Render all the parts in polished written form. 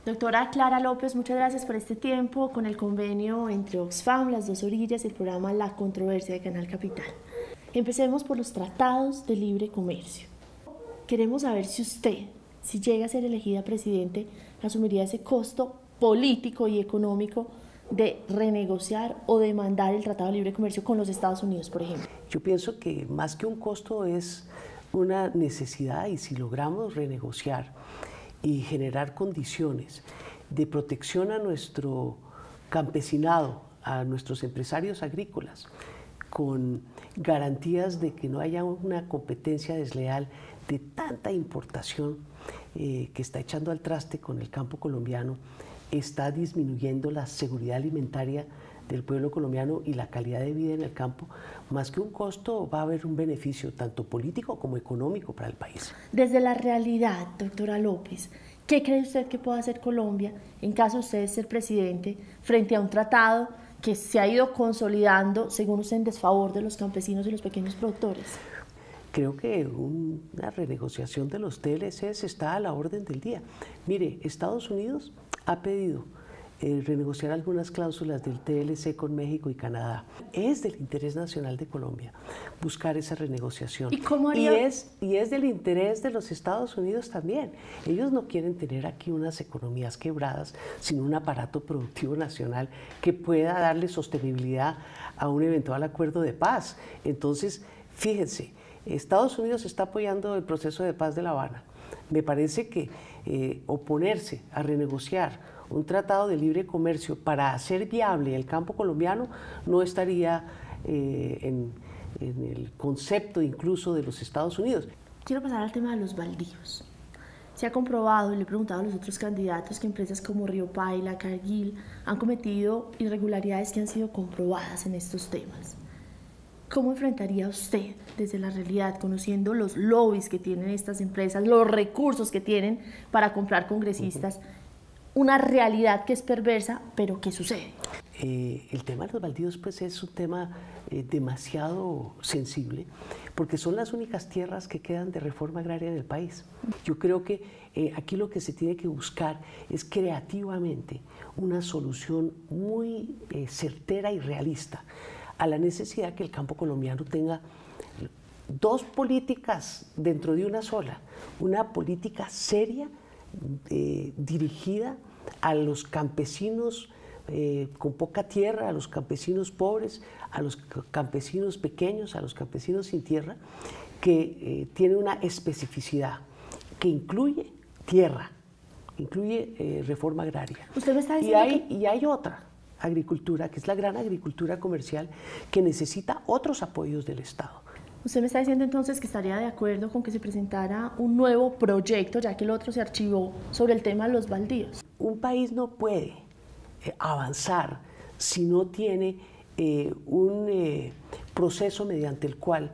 Doctora Clara López, muchas gracias por este tiempo con el convenio entre Oxfam, Las Dos Orillas y el programa La Controversia de Canal Capital. Empecemos por los tratados de libre comercio. Queremos saber si usted, si llega a ser elegida presidente, asumiría ese costo político y económico de renegociar o demandar el Tratado de Libre Comercio con los Estados Unidos, por ejemplo. Yo pienso que más que un costo es una necesidad, y si logramos renegociar y generar condiciones de protección a nuestro campesinado, a nuestros empresarios agrícolas, con garantías de que no haya una competencia desleal de tanta importación que está echando al traste con el campo colombiano, está disminuyendo la seguridad alimentaria del pueblo colombiano y la calidad de vida en el campo. Más que un costo, va a haber un beneficio tanto político como económico para el país. Desde la realidad, doctora López, ¿qué cree usted que puede hacer Colombia en caso de usted ser presidente frente a un tratado que se ha ido consolidando, según usted, en desfavor de los campesinos y los pequeños productores? Creo que una renegociación de los TLCs está a la orden del día. Mire, Estados Unidos ha pedido renegociar algunas cláusulas del TLC con México y Canadá. Es del interés nacional de Colombia buscar esa renegociación. ¿Y cómo haría? Y es del interés de los Estados Unidos también. Ellos no quieren tener aquí unas economías quebradas, sino un aparato productivo nacional que pueda darle sostenibilidad a un eventual acuerdo de paz. Entonces, fíjense, Estados Unidos está apoyando el proceso de paz de La Habana. Me parece que oponerse a renegociar un tratado de libre comercio para hacer viable el campo colombiano no estaría en el concepto incluso de los Estados Unidos. Quiero pasar al tema de los baldíos. Se ha comprobado, y le he preguntado a los otros candidatos, que empresas como Río Paila, Cargill, han cometido irregularidades que han sido comprobadas en estos temas. ¿Cómo enfrentaría usted desde la realidad, conociendo los lobbies que tienen estas empresas, los recursos que tienen para comprar congresistas, una realidad que es perversa, pero que sucede? El tema de los baldíos pues, es un tema demasiado sensible, porque son las únicas tierras que quedan de reforma agraria en el país. Yo creo que aquí lo que se tiene que buscar es creativamente una solución muy certera y realista a la necesidad que el campo colombiano tenga dos políticas dentro de una sola, una política seria dirigida a los campesinos con poca tierra, a los campesinos pobres, a los campesinos pequeños, a los campesinos sin tierra, que tiene una especificidad que incluye tierra, incluye reforma agraria. Usted me está diciendo y hay otra agricultura, que es la gran agricultura comercial, que necesita otros apoyos del Estado. Usted me está diciendo entonces que estaría de acuerdo con que se presentara un nuevo proyecto, ya que el otro se archivó, sobre el tema de los baldíos. Un país no puede avanzar si no tiene un proceso mediante el cual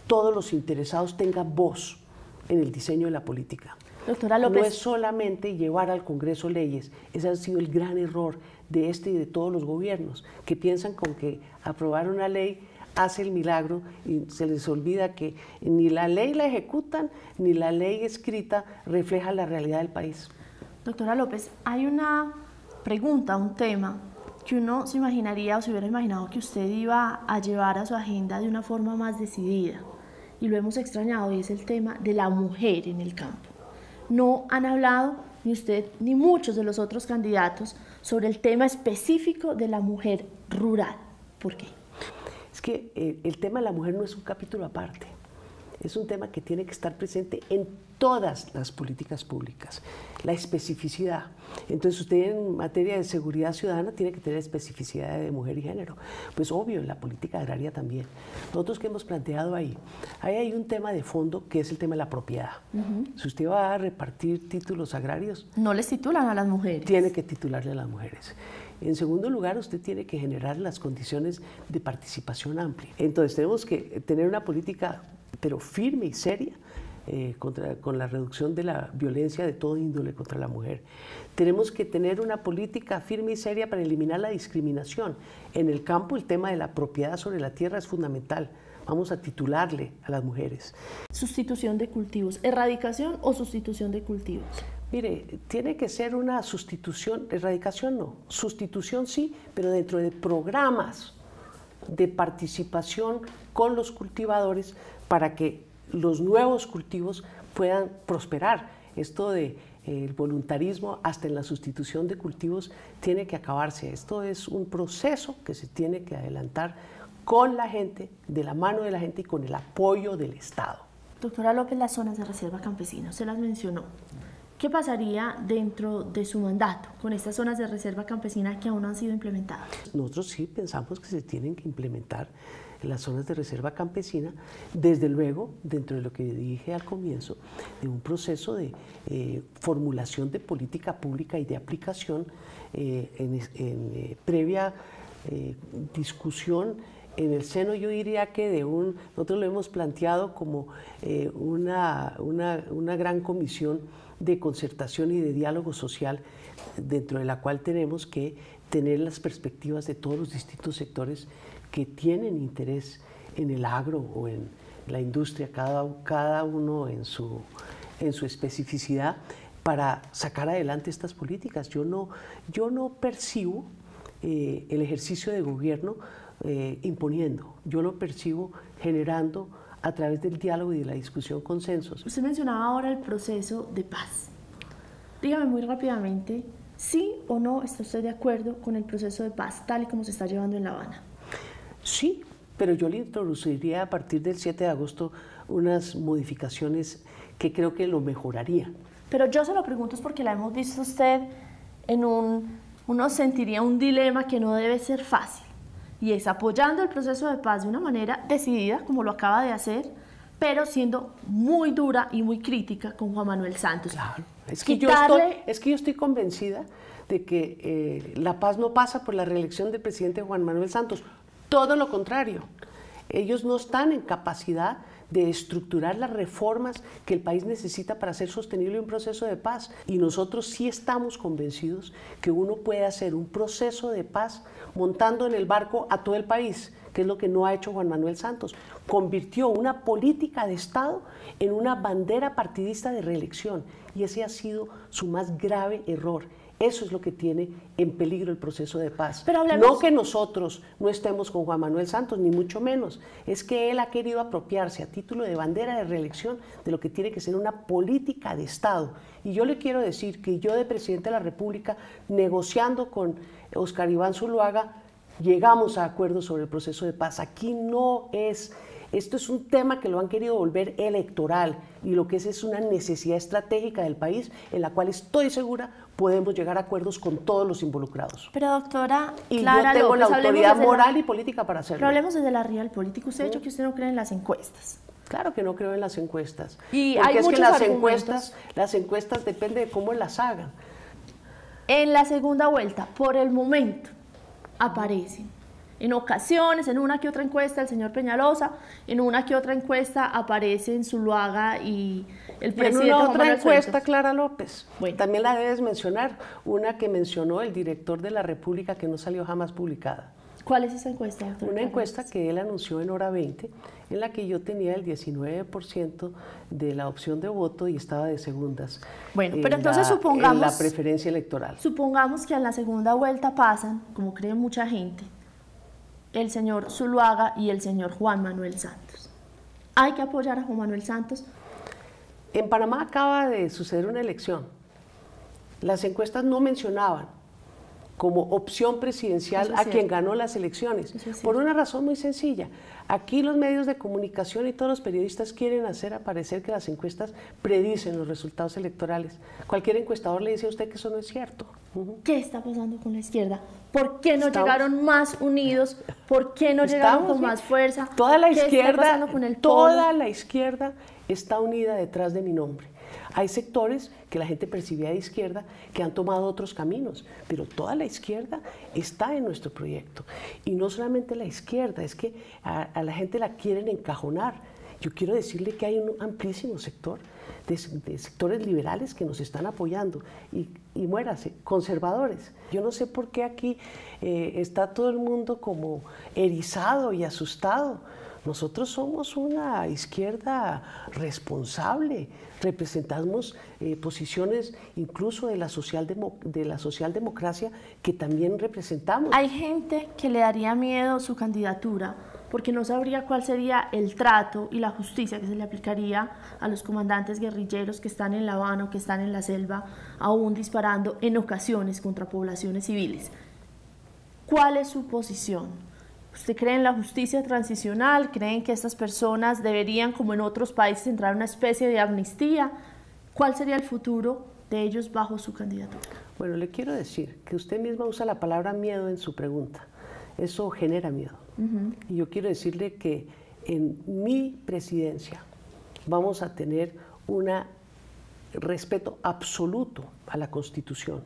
todos los interesados tengan voz en el diseño de la política. Doctora López, no es solamente llevar al Congreso leyes. Ese ha sido el gran error de este y de todos los gobiernos, que piensan con que aprobar una ley hace el milagro y se les olvida que ni la ley la ejecutan, ni la ley escrita refleja la realidad del país. Doctora López, hay una pregunta, un tema que uno se imaginaría o se hubiera imaginado que usted iba a llevar a su agenda de una forma más decidida, y lo hemos extrañado, y es el tema de la mujer en el campo. No han hablado ni usted ni muchos de los otros candidatos sobre el tema específico de la mujer rural. ¿Por qué? Es que el tema de la mujer no es un capítulo aparte, es un tema que tiene que estar presente en todas las políticas públicas, la especificidad. Entonces usted en materia de seguridad ciudadana tiene que tener especificidad de mujer y género. Pues obvio, en la política agraria también. Nosotros que hemos planteado ahí hay un tema de fondo que es el tema de la propiedad. Si usted va a repartir títulos agrarios, no les titulan a las mujeres. Tiene que titularle a las mujeres. En segundo lugar, usted tiene que generar las condiciones de participación amplia. Entonces tenemos que tener una política, pero firme y seria, con la reducción de la violencia de todo índole contra la mujer. Tenemos que tener una política firme y seria para eliminar la discriminación. En el campo el tema de la propiedad sobre la tierra es fundamental. Vamos a titularle a las mujeres. Sustitución de cultivos, erradicación o sustitución de cultivos. Mire, tiene que ser una sustitución, erradicación no, sustitución sí, pero dentro de programas de participación con los cultivadores para que los nuevos cultivos puedan prosperar. Esto de el voluntarismo hasta en la sustitución de cultivos tiene que acabarse. Esto es un proceso que se tiene que adelantar con la gente, de la mano de la gente y con el apoyo del Estado. Doctora López, las zonas de reserva campesina, usted las mencionó. ¿Qué pasaría dentro de su mandato con estas zonas de reserva campesina que aún no han sido implementadas? Nosotros sí pensamos que se tienen que implementar las zonas de reserva campesina, desde luego, dentro de lo que dije al comienzo, de un proceso de formulación de política pública y de aplicación previa discusión en el seno, yo diría que nosotros lo hemos planteado como una gran comisión de concertación y de diálogo social, dentro de la cual tenemos que tener las perspectivas de todos los distintos sectores que tienen interés en el agro o en la industria, cada uno en su especificidad, para sacar adelante estas políticas. Yo no percibo el ejercicio de gobierno imponiendo, yo lo percibo generando a través del diálogo y de la discusión consensos. Usted mencionaba ahora el proceso de paz. Dígame muy rápidamente, ¿sí o no está usted de acuerdo con el proceso de paz tal y como se está llevando en La Habana? Sí, pero yo le introduciría a partir del 7 de agosto unas modificaciones que creo que lo mejorarían. Pero yo se lo pregunto es porque la hemos visto usted en uno sentiría un dilema que no debe ser fácil, y es apoyando el proceso de paz de una manera decidida, como lo acaba de hacer, pero siendo muy dura y muy crítica con Juan Manuel Santos. Claro, es que yo estoy convencida de que la paz no pasa por la reelección del presidente Juan Manuel Santos, todo lo contrario. Ellos no están en capacidad de estructurar las reformas que el país necesita para hacer sostenible un proceso de paz. Y nosotros sí estamos convencidos que uno puede hacer un proceso de paz montando en el barco a todo el país, que es lo que no ha hecho Juan Manuel Santos. Convirtió una política de Estado en una bandera partidista de reelección, y ese ha sido su más grave error. Eso es lo que tiene en peligro el proceso de paz. Pero hablemos... No que nosotros no estemos con Juan Manuel Santos, ni mucho menos. Es que él ha querido apropiarse a título de bandera de reelección de lo que tiene que ser una política de Estado. Y yo le quiero decir que yo, de presidente de la República, negociando con Óscar Iván Zuluaga, llegamos a acuerdos sobre el proceso de paz. Aquí no es... Esto es un tema que lo han querido volver electoral, y lo que es una necesidad estratégica del país en la cual estoy segura podemos llegar a acuerdos con todos los involucrados. Pero doctora y Clara yo tengo López, la autoridad moral y política para hacerlo. Pero hablemos desde la realpolitik. Usted ha dicho que usted no cree en las encuestas. Claro que no creo en las encuestas. Y porque hay es muchos que las encuestas depende de cómo las hagan. En la segunda vuelta, por el momento, aparecen en ocasiones, en una que otra encuesta, el señor Peñalosa, en una que otra encuesta aparecen Zuluaga y el presidente. En una Juan otra Manuel encuesta, Santos. Clara López. Bueno. También la debes mencionar, una que mencionó el director de la República, que no salió jamás publicada. ¿Cuál es esa encuesta, doctora? Una encuesta que él anunció en Hora 20, en la que yo tenía el 19% de la opción de voto y estaba de segundas. Bueno, pero entonces supongamos... En la preferencia electoral. Supongamos que a la segunda vuelta pasan, como cree mucha gente, el señor Zuluaga y el señor Juan Manuel Santos. ¿Hay que apoyar a Juan Manuel Santos? En Panamá acaba de suceder una elección. Las encuestas no mencionaban como opción presidencial a quien ganó las elecciones, por una razón muy sencilla. Aquí los medios de comunicación y todos los periodistas quieren hacer aparecer que las encuestas predicen los resultados electorales. Cualquier encuestador le dice a usted que eso no es cierto. ¿Qué está pasando con la izquierda? ¿Por qué no llegaron más unidos? ¿Por qué no llegaron con más fuerza? Toda la ¿Qué izquierda, está pasando con el toda la izquierda está unida detrás de mi nombre. Hay sectores que la gente percibía de izquierda que han tomado otros caminos, pero toda la izquierda está en nuestro proyecto. Y no solamente la izquierda, es que a la gente la quieren encajonar. Yo quiero decirle que hay un amplísimo sector de sectores liberales que nos están apoyando y muérase, conservadores. Yo no sé por qué aquí está todo el mundo como erizado y asustado. Nosotros somos una izquierda responsable, representamos posiciones incluso de la socialdemocracia que también representamos. Hay gente que le daría miedo su candidatura porque no sabría cuál sería el trato y la justicia que se le aplicaría a los comandantes guerrilleros que están en La Habana o que están en la selva, aún disparando en ocasiones contra poblaciones civiles. ¿Cuál es su posición? ¿Usted cree en la justicia transicional? ¿Creen que estas personas deberían, como en otros países, entrar en una especie de amnistía? ¿Cuál sería el futuro de ellos bajo su candidatura? Bueno, le quiero decir que usted misma usa la palabra miedo en su pregunta. Eso genera miedo. Y yo quiero decirle que en mi presidencia vamos a tener un respeto absoluto a la Constitución.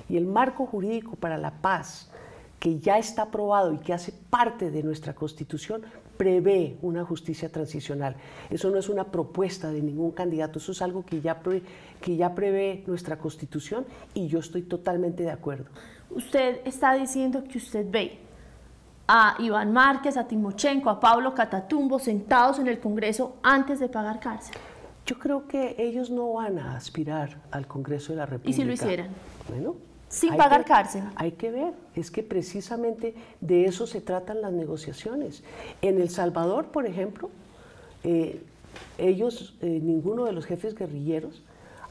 Y el marco jurídico para la paz, que ya está aprobado y que hace parte de nuestra Constitución, prevé una justicia transicional. Eso no es una propuesta de ningún candidato, eso es algo que ya prevé nuestra Constitución y yo estoy totalmente de acuerdo. Usted está diciendo que usted ve a Iván Márquez, a Timochenko, a Pablo Catatumbo sentados en el Congreso antes de pagar cárcel. Yo creo que ellos no van a aspirar al Congreso de la República. ¿Y si lo hicieran? Bueno, sin pagar cárcel. Hay que ver, es que precisamente de eso se tratan las negociaciones. En El Salvador, por ejemplo, ninguno de los jefes guerrilleros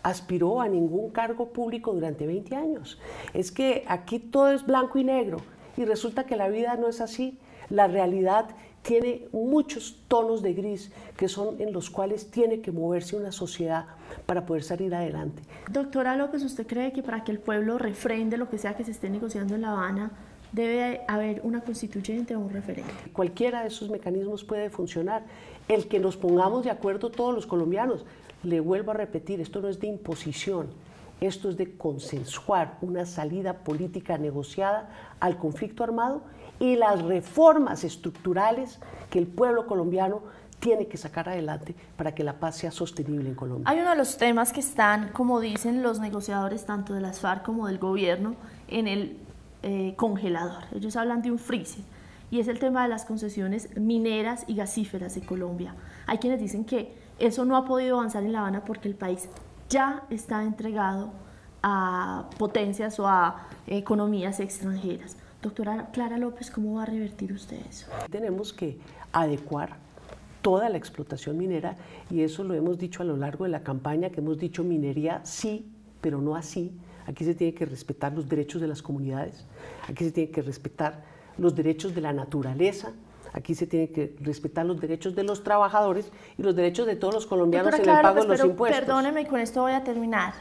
aspiró a ningún cargo público durante 20 años. Es que aquí todo es blanco y negro y resulta que la vida no es así. La realidad tiene muchos tonos de gris que son en los cuales tiene que moverse una sociedad para poder salir adelante. Doctora López, ¿usted cree que para que el pueblo refrende lo que sea que se esté negociando en La Habana, debe haber una constituyente o un referéndum? Cualquiera de esos mecanismos puede funcionar. El que nos pongamos de acuerdo todos los colombianos, le vuelvo a repetir, esto no es de imposición, esto es de consensuar una salida política negociada al conflicto armado y las reformas estructurales que el pueblo colombiano tiene que sacar adelante para que la paz sea sostenible en Colombia. Hay uno de los temas que están, como dicen los negociadores tanto de las FARC como del gobierno, en el congelador. Ellos hablan de un freezer y es el tema de las concesiones mineras y gasíferas de Colombia. Hay quienes dicen que eso no ha podido avanzar en La Habana porque el país ya está entregado a potencias o a economías extranjeras. Doctora Clara López, ¿cómo va a revertir usted eso? Tenemos que adecuar toda la explotación minera y eso lo hemos dicho a lo largo de la campaña, que hemos dicho minería sí, pero no así. Aquí se tiene que respetar los derechos de las comunidades, aquí se tiene que respetar los derechos de la naturaleza, aquí se tienen que respetar los derechos de los trabajadores y los derechos de todos los colombianos en el pago de los impuestos. Perdóneme, y con esto voy a terminar.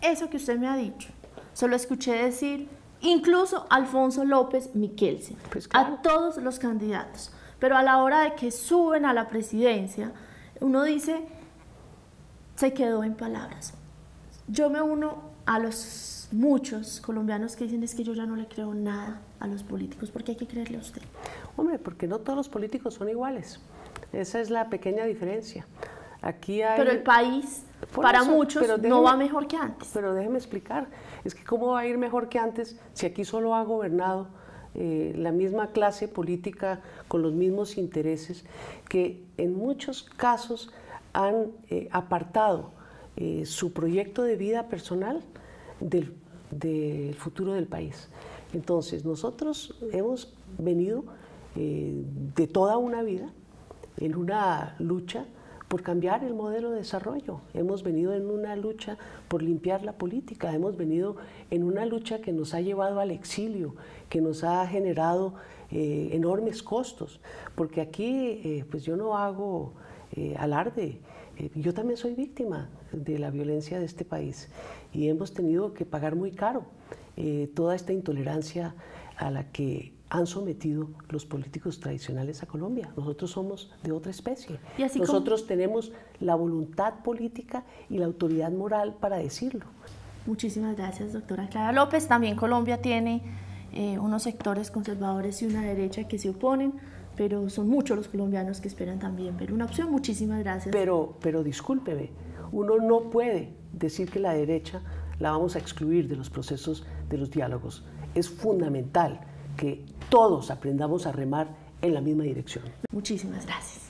Eso que usted me ha dicho, se lo escuché decir incluso a Alfonso López Miquelsen, pues claro, a todos los candidatos. Pero a la hora de que suben a la presidencia, uno dice, se quedó en palabras. Yo me uno a los muchos colombianos que dicen es que yo ya no le creo nada a los políticos. ¿Por qué hay que creerle a usted? Hombre, porque no todos los políticos son iguales. Esa es la pequeña diferencia. Aquí hay... Pero el país, para muchos, no va mejor que antes. Pero déjeme explicar. Es que ¿cómo va a ir mejor que antes si aquí solo ha gobernado la misma clase política con los mismos intereses que en muchos casos han apartado su proyecto de vida personal del futuro del país? Entonces, nosotros hemos venido de toda una vida en una lucha por cambiar el modelo de desarrollo. Hemos venido en una lucha por limpiar la política, hemos venido en una lucha que nos ha llevado al exilio, que nos ha generado enormes costos, porque aquí pues yo no hago alarde, yo también soy víctima de la violencia de este país y hemos tenido que pagar muy caro toda esta intolerancia a la que han sometido los políticos tradicionales a Colombia. Nosotros somos de otra especie. Nosotros tenemos la voluntad política y la autoridad moral para decirlo. Muchísimas gracias, doctora Clara López. También Colombia tiene unos sectores conservadores y una derecha que se oponen, pero son muchos los colombianos que esperan también ver una opción. Muchísimas gracias. Pero discúlpeme, uno no puede decir que la derecha la vamos a excluir de los procesos de los diálogos. Es fundamental que todos aprendamos a remar en la misma dirección. Muchísimas gracias.